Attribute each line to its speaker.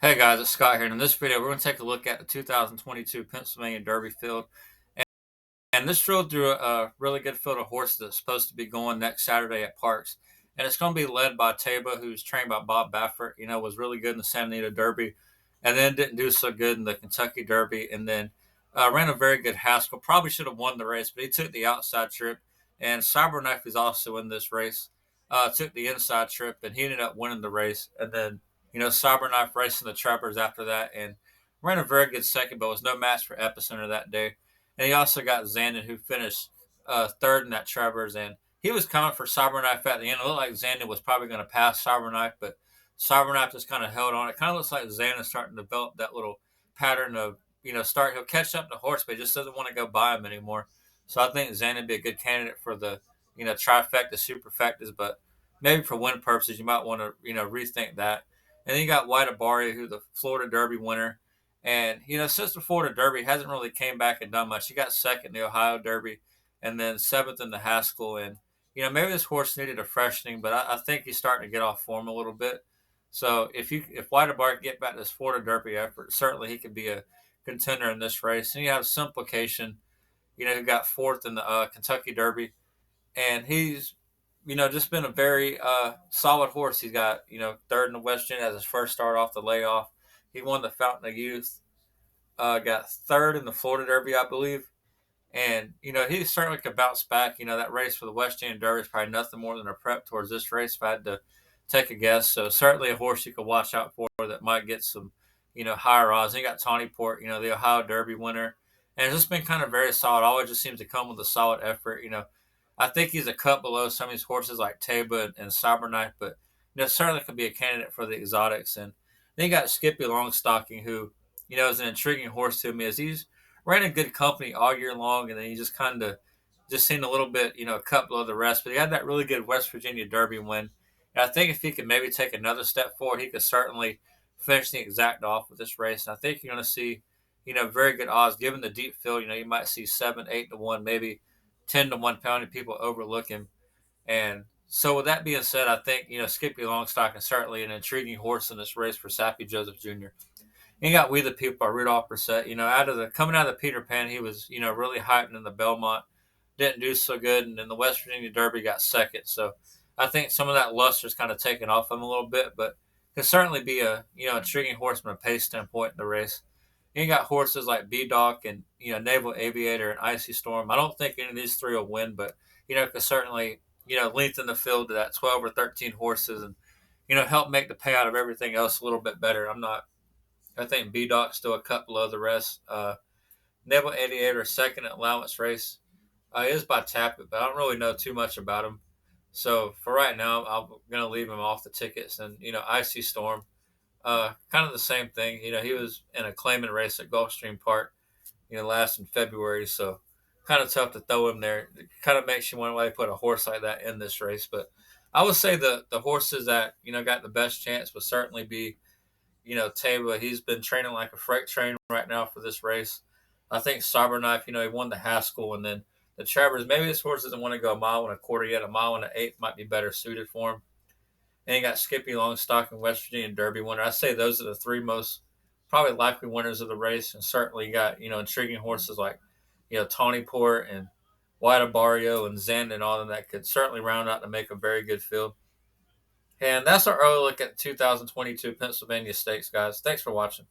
Speaker 1: Hey guys, it's Scott here, and in this video we're going to take a look at the 2022 Pennsylvania Derby field. And this field drew a really good field of horses that's supposed to be going next Saturday at Parks. And it's going to be led by Taiba, who's trained by Bob Baffert, was really good in the Santa Anita Derby, and then didn't do so good in the Kentucky Derby, and then ran a very good Haskell. Probably should have won the race, but he took the outside trip. And Cyberknife is also in this race. Took the inside trip, and he ended up winning the race. And then, Cyberknife racing the Trappers after that, and ran a very good second, but was no match for Epicenter that day. And he also got Zandon, who finished third in that Travers, and he was coming for Cyberknife at the end. It looked like Zandon was probably going to pass Cyberknife, but Cyberknife just kind of held on. It kind of looks like Zandon's starting to develop that little pattern of, he'll catch up to horse, but he just doesn't want to go by him anymore. So I think Zandon would be a good candidate for the, trifecta, superfectas, but maybe for win purposes, you might want to, rethink that. And then you got White Abaria, who the Florida Derby winner. And since the Florida Derby hasn't really came back and done much. He got second in the Ohio Derby, and then seventh in the Haskell. And maybe this horse needed a freshening, but I think he's starting to get off form a little bit. So if Whitebar can get back to his Florida Derby effort, certainly he could be a contender in this race. And you have Simplication, who got fourth in the Kentucky Derby, and he's just been a very solid horse. He's got third in the West Gen as his first start off the layoff. He won the Fountain of Youth, got third in the Florida Derby, I believe. And, he certainly could bounce back. That race for the West End Derby is probably nothing more than a prep towards this race if I had to take a guess. So certainly a horse you could watch out for that might get some, higher odds. And you got Tawny Port, the Ohio Derby winner. And it's just been kind of very solid. Always just seems to come with a solid effort. I think he's a cut below some of these horses like Taiba and Cyberknife, but, certainly could be a candidate for the exotics. And then you got Skippy Longstocking, who, is an intriguing horse to me as he's ran in good company all year long, and then he just kind of just seemed a little bit, a cut below the rest. But he had that really good West Virginia Derby win. And I think if he could maybe take another step forward, he could certainly finish the exact off with this race. And I think you're going to see, very good odds given the deep field. You might see 7, 8 to 1, maybe 10 to 1 pounding people overlook him. And so with that being said, I think Skippy Longstock is certainly an intriguing horse in this race for Sappy Joseph Jr. And you got We the People by Rudolph Brissett. Coming out of the Peter Pan, he was really hyped in the Belmont, didn't do so good, and then the West Virginia Derby got second. So I think some of that luster's kind of taken off him a little bit, but can certainly be a intriguing horse from a pace standpoint in the race. And you got horses like B Doc and Naval Aviator and Icy Storm. I don't think any of these three will win, but could certainly lengthen the field to that 12 or 13 horses and help make the payout of everything else a little bit better. I think B Doc's still a cut below the rest. Naval Aviator second at allowance race is by Tappet, but I don't really know too much about him. So for right now, I'm gonna leave him off the tickets. And Icy Storm, kind of the same thing. He was in a claimant race at Gulfstream Park, last in February. So kind of tough to throw him there. It kind of makes you wonder why they put a horse like that in this race. But I would say the horses that got the best chance would certainly be Taiba. He's been training like a freight train right now for this race. I think Cyberknife, he won the Haskell, and then the Travers. Maybe this horse doesn't want to go a mile and a quarter yet. A mile and an eighth might be better suited for him. And you got Skippy Longstock and West Virginia Derby winner. I say those are the three most probably likely winners of the race. And certainly you got, intriguing horses like, Tawny Port and White Barrio and Zen and all of them that could certainly round out to make a very good field. And that's our early look at the 2022 Pennsylvania Stakes, guys. Thanks for watching.